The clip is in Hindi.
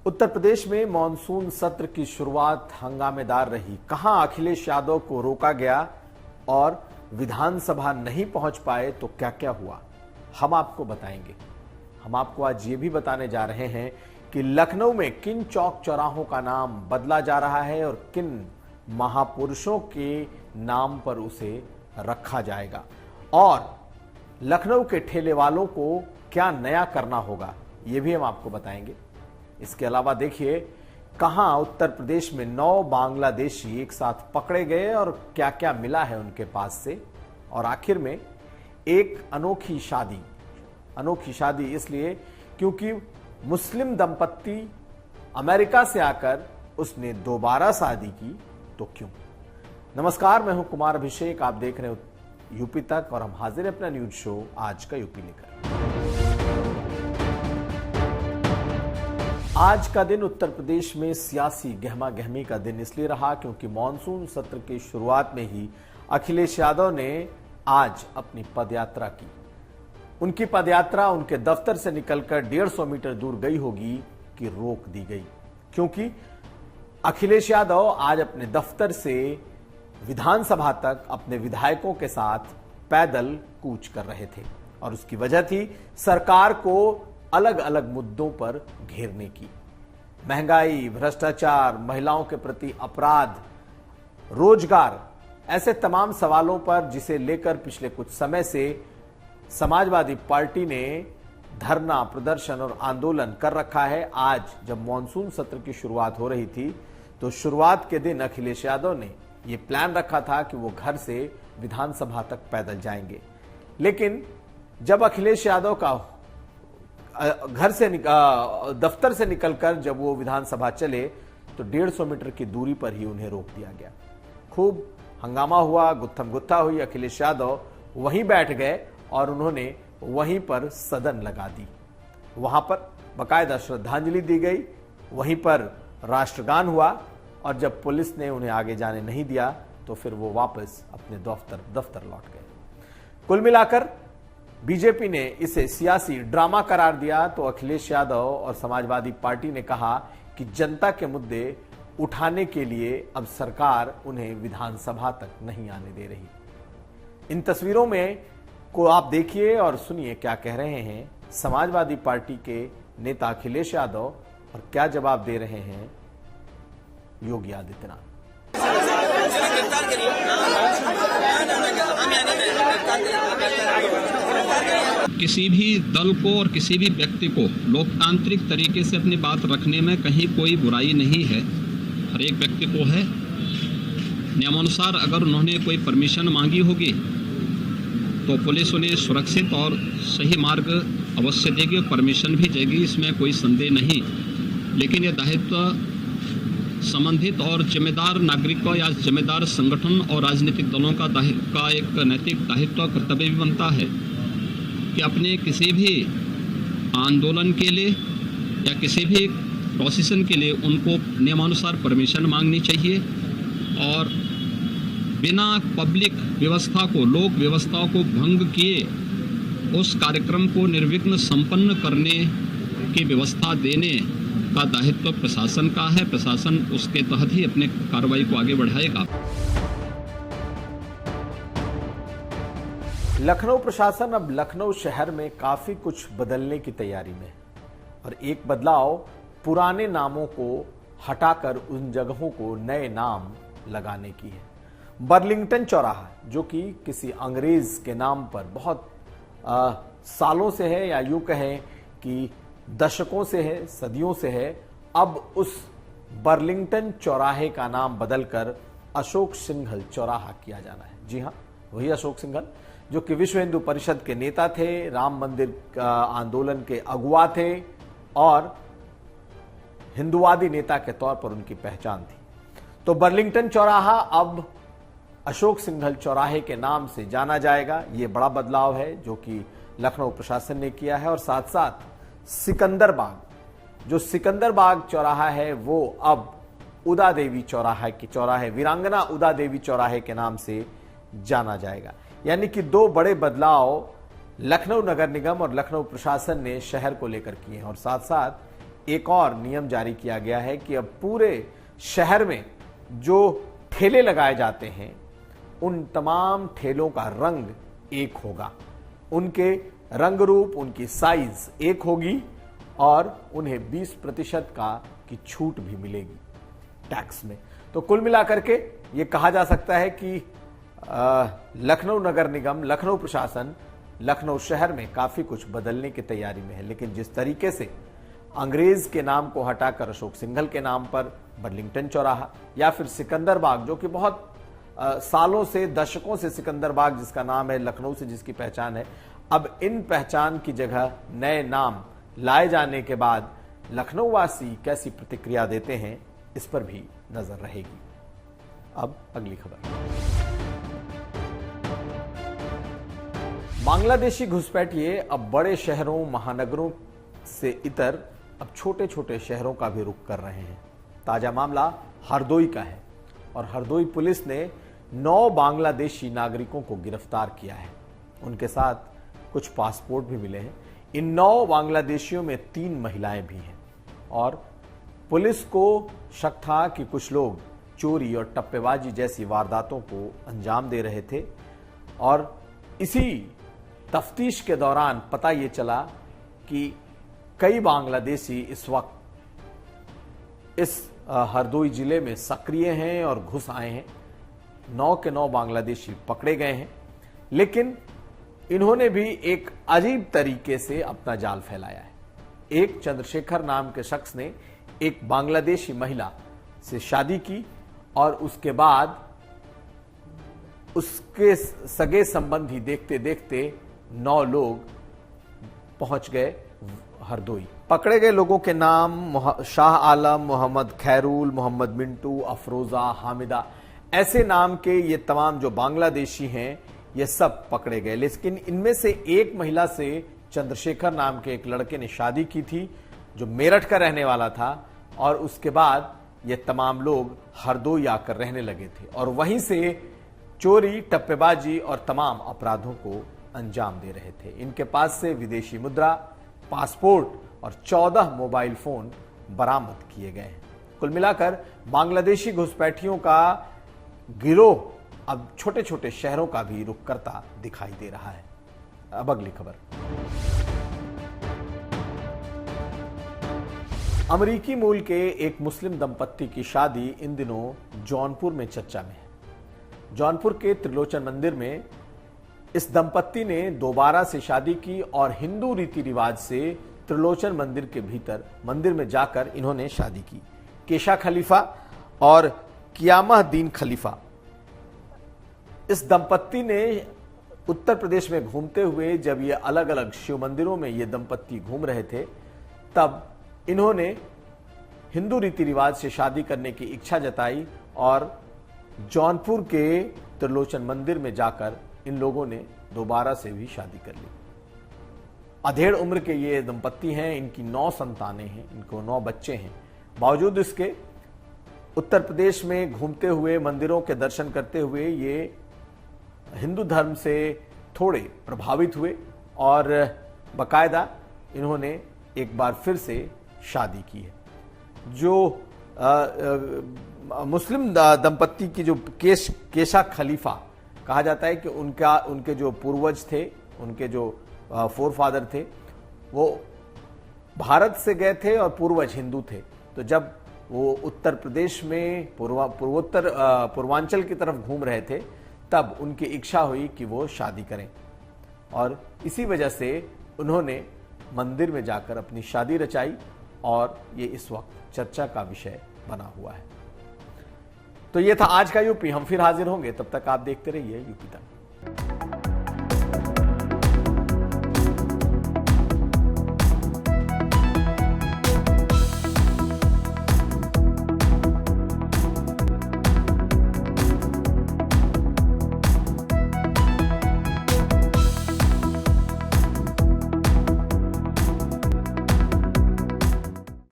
उत्तर प्रदेश में मॉनसून सत्र की शुरुआत हंगामेदार रही। कहां अखिलेश यादव को रोका गया और विधानसभा नहीं पहुंच पाए तो क्या क्या हुआ, हम आपको बताएंगे। हम आपको आज ये भी बताने जा रहे हैं कि लखनऊ में किन चौक चौराहों का नाम बदला जा रहा है और किन महापुरुषों के नाम पर उसे रखा जाएगा, और लखनऊ के ठेले वालों को क्या नया करना होगा, ये भी हम आपको बताएंगे। इसके अलावा देखिए कहां उत्तर प्रदेश में 9 बांग्लादेशी एक साथ पकड़े गए और क्या क्या मिला है उनके पास से। और आखिर में एक अनोखी शादी इसलिए क्योंकि मुस्लिम दंपत्ति अमेरिका से आकर उसने दोबारा शादी की, तो क्यों। नमस्कार, मैं हूं कुमार अभिषेक, आप देख रहे हो यूपी तक और हम हाजिर हैं अपना न्यूज शो आज का यूपी लेकर। आज का दिन उत्तर प्रदेश में सियासी गहमा गहमी का दिन इसलिए रहा क्योंकि मॉनसून सत्र की शुरुआत में ही अखिलेश यादव ने आज अपनी पदयात्रा की। उनकी पदयात्रा उनके दफ्तर से निकलकर 150 मीटर दूर गई होगी कि रोक दी गई, क्योंकि अखिलेश यादव आज अपने दफ्तर से विधानसभा तक अपने विधायकों के साथ पैदल कूच कर रहे थे। और उसकी वजह थी सरकार को अलग अलग मुद्दों पर घेरने की। महंगाई, भ्रष्टाचार, महिलाओं के प्रति अपराध, रोजगार, ऐसे तमाम सवालों पर जिसे लेकर पिछले कुछ समय से समाजवादी पार्टी ने धरना, प्रदर्शन और आंदोलन कर रखा है। आज जब मॉनसून सत्र की शुरुआत हो रही थी तो शुरुआत के दिन अखिलेश यादव ने यह प्लान रखा था कि वो घर से विधानसभा तक पैदल जाएंगे। लेकिन जब अखिलेश यादव का दफ्तर से निकलकर जब वो विधानसभा चले तो 150 मीटर की दूरी पर ही उन्हें रोक दिया गया। खूब हंगामा हुआ, गुत्थम गुत्था हुई। अखिलेश यादव वहीं बैठ गए और उन्होंने वहीं पर सदन लगा दी। वहां पर बाकायदा श्रद्धांजलि दी गई, वहीं पर राष्ट्रगान हुआ और जब पुलिस ने उन्हें आगे जाने नहीं दिया तो फिर वो वापस अपने दफ्तर लौट गए। कुल मिलाकर बीजेपी ने इसे सियासी ड्रामा करार दिया तो अखिलेश यादव और समाजवादी पार्टी ने कहा कि जनता के मुद्दे उठाने के लिए अब सरकार उन्हें विधानसभा तक नहीं आने दे रही। इन तस्वीरों में को आप देखिए और सुनिए क्या कह रहे हैं समाजवादी पार्टी के नेता अखिलेश यादव और क्या जवाब दे रहे हैं योगी आदित्यनाथ। किसी भी दल को और किसी भी व्यक्ति को लोकतांत्रिक तरीके से अपनी बात रखने में कहीं कोई बुराई नहीं है। हर एक व्यक्ति को है। नियमानुसार अगर उन्होंने कोई परमिशन मांगी होगी तो पुलिस उन्हें सुरक्षित और सही मार्ग अवश्य देगी और परमिशन भी देगी, इसमें कोई संदेह नहीं। लेकिन यह दायित्व संबंधित और जिम्मेदार नागरिकों या जिम्मेदार संगठन और राजनीतिक दलों का एक नैतिक दायित्व कर्तव्य भी बनता है कि अपने किसी भी आंदोलन के लिए या किसी भी प्रोसेशन के लिए उनको नियमानुसार परमिशन मांगनी चाहिए और बिना पब्लिक व्यवस्था को, लोक व्यवस्था को भंग किए उस कार्यक्रम को निर्विघ्न संपन्न करने की व्यवस्था देने का दायित्व प्रशासन का है। प्रशासन उसके तहत ही अपने कार्रवाई को आगे बढ़ाएगा। लखनऊ प्रशासन अब लखनऊ शहर में काफी कुछ बदलने की तैयारी में है और एक बदलाव पुराने नामों को हटाकर उन जगहों को नए नाम लगाने की है। बर्लिंगटन चौराहा, जो कि किसी अंग्रेज के नाम पर बहुत सालों से है या यूं कहें कि दशकों से है, सदियों से है, अब उस बर्लिंगटन चौराहे का नाम बदलकर अशोक सिंघल चौराहा किया जाना है। जी हां, वही अशोक सिंघल जो कि विश्व हिंदू परिषद के नेता थे, राम मंदिर आंदोलन के अगुवा थे और हिंदुवादी नेता के तौर पर उनकी पहचान थी। तो बर्लिंगटन चौराहा अब अशोक सिंघल चौराहे के नाम से जाना जाएगा। यह बड़ा बदलाव है जो कि लखनऊ प्रशासन ने किया है। और साथ साथ सिकंदर बाग, जो सिकंदर बाग चौराहा है वो अब उदा देवी चौराहे वीरांगना उदा देवी चौराहे के नाम से जाना जाएगा। यानी कि 2 बड़े बदलाव लखनऊ नगर निगम और लखनऊ प्रशासन ने शहर को लेकर किए हैं। और साथ साथ एक और नियम जारी किया गया है कि अब पूरे शहर में जो ठेले लगाए जाते हैं उन तमाम ठेलों का रंग एक होगा, उनके रंग रूप, उनकी साइज एक होगी और उन्हें 20% की छूट भी मिलेगी टैक्स में। तो कुल मिलाकर के ये कहा जा सकता है कि लखनऊ नगर निगम, लखनऊ प्रशासन लखनऊ शहर में काफी कुछ बदलने की तैयारी में है। लेकिन जिस तरीके से अंग्रेज के नाम को हटाकर अशोक सिंघल के नाम पर बर्लिंगटन चौराहा या फिर सिकंदर बाग, जो कि बहुत सालों से, दशकों से सिकंदर बाग जिसका नाम है, लखनऊ से जिसकी पहचान है, अब इन पहचान की जगह नए नाम लाए जाने के बाद लखनऊ वासी कैसी प्रतिक्रिया देते हैं, इस पर भी नजर रहेगी। अब अगली खबर। बांग्लादेशी घुसपैठिए अब बड़े शहरों, महानगरों से इतर अब छोटे छोटे शहरों का भी रुख कर रहे हैं। ताजा मामला हरदोई का है और हरदोई पुलिस ने 9 बांग्लादेशी नागरिकों को गिरफ्तार किया है। उनके साथ कुछ पासपोर्ट भी मिले हैं। इन 9 बांग्लादेशियों में 3 महिलाएं भी हैं और पुलिस को शक था कि कुछ लोग चोरी और टप्पेबाजी जैसी वारदातों को अंजाम दे रहे थे और इसी तफ्तीश के दौरान पता ये चला कि कई बांग्लादेशी इस वक्त इस हरदोई जिले में सक्रिय हैं और घुस आए हैं। 9 के 9 बांग्लादेशी पकड़े गए हैं, लेकिन इन्होंने भी एक अजीब तरीके से अपना जाल फैलाया है। एक चंद्रशेखर नाम के शख्स ने एक बांग्लादेशी महिला से शादी की और उसके बाद उसके सगे संबंधी देखते देखते 9 लोग पहुंच गए हरदोई। पकड़े गए लोगों के नाम शाह आलम, मोहम्मद खैरुल, मोहम्मद मिंटू, अफरोजा, हामिदा, ऐसे नाम के ये तमाम जो बांग्लादेशी हैं ये सब पकड़े गए। लेकिन इनमें से एक महिला से चंद्रशेखर नाम के एक लड़के ने शादी की थी जो मेरठ का रहने वाला था और उसके बाद ये तमाम लोग हरदोई आकर रहने लगे थे और वहीं से चोरी, टप्पेबाजी और तमाम अपराधों को अंजाम दे रहे थे। इनके पास से विदेशी मुद्रा, पासपोर्ट और 14 मोबाइल फोन बरामद किए गए हैं। कुल मिलाकर बांग्लादेशी घुसपैठियों का गिरोह अब छोटे छोटे शहरों का भी रुख करता दिखाई दे रहा है। अब अगली खबर। अमेरिकी मूल के एक मुस्लिम दंपत्ति की शादी इन दिनों जौनपुर में चर्चा में है। जौनपुर के त्रिलोचन मंदिर में इस दंपत्ति ने दोबारा से शादी की और हिंदू रीति रिवाज से त्रिलोचन मंदिर के भीतर मंदिर में जाकर इन्होंने शादी की। केशा खलीफा और कियामह दीन खलीफा, इस दंपत्ति ने उत्तर प्रदेश में घूमते हुए जब ये अलग अलग शिव मंदिरों में ये दंपत्ति घूम रहे थे, तब इन्होंने हिंदू रीति रिवाज से शादी करने की इच्छा जताई और जौनपुर के त्रिलोचन मंदिर में जाकर इन लोगों ने दोबारा से भी शादी कर ली। अधेड़ उम्र के ये दंपत्ति हैं, इनकी 9 संतानें हैं, इनको 9 बच्चे हैं। बावजूद इसके उत्तर प्रदेश में घूमते हुए, मंदिरों के दर्शन करते हुए ये हिंदू धर्म से थोड़े प्रभावित हुए और बाकायदा इन्होंने एक बार फिर से शादी की है। जो मुस्लिम दंपत्ति की जो केशा खलीफा कहा जाता है कि उनके जो पूर्वज थे, उनके जो फोरफादर थे, वो भारत से गए थे और पूर्वज हिंदू थे। तो जब वो उत्तर प्रदेश में पूर्वांचल की तरफ घूम रहे थे, तब उनकी इच्छा हुई कि वो शादी करें और इसी वजह से उन्होंने मंदिर में जाकर अपनी शादी रचाई और ये इस वक्त चर्चा का विषय बना हुआ है। तो ये था आज का यूपी। हम फिर हाजिर होंगे, तब तक आप देखते रहिए यूपी तक।